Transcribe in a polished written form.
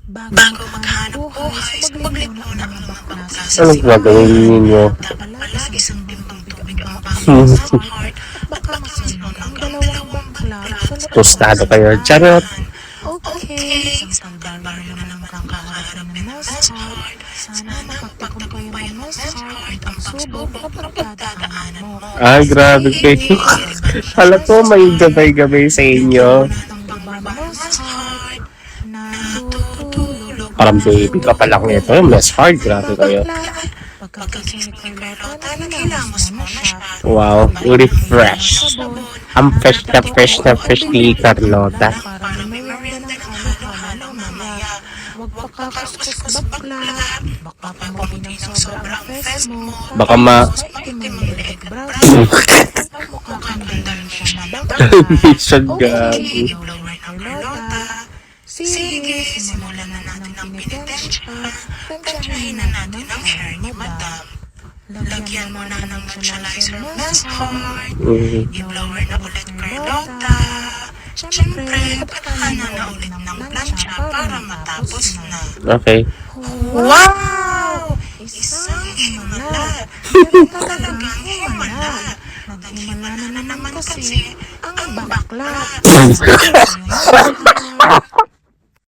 Bago maghanap buhay, sumaglit muna ang mga bakla sa Anong simbahan. gagawin ninyo? Dapat palagi isang timbang tubig ang mapahid sa heart at baka masunog ang dalawang bakla sa loob. Tostado kayo. Charot. Okay, isang talbar na naman ang kaharap ng Mars Heart. Sana mapagtagumpayan ng Mars Heart ang pagsubok na pagdadaanan mo. Ay, grabe kayo. Hala po, may gabay-gabay sa inyo. Parang baby ka pa lang nito. Mas hard. Grabe kayo. Pagkakasing ni Carlota, nagkilamos mo na siya. Wow, refresh. Ang fresh na fresh ni Carlota. Para may merienda ng halo-halo mamaya. Huwag pagkakaskus bakla. Baka pamuti ng sobrang fest mo. Baka ma... Maitim ang leeg bravo. Mukha kang ganyan siya na bakla. Hindi siya gago. Okay, ulaw na Carlota. Sige, simulan na natin ang pinitest siya. Tansyahin na natin ang hair ni Madam. Lagyan mo na ng moisturizer Mars Heart. I-blower na ulit Carlota. Siyempre, patakanan na ulit ng plancha para matapos na. Okay. Wow! Isang himalat. Pero talagang himalat. Nag-himala na naman kasi ang bakla.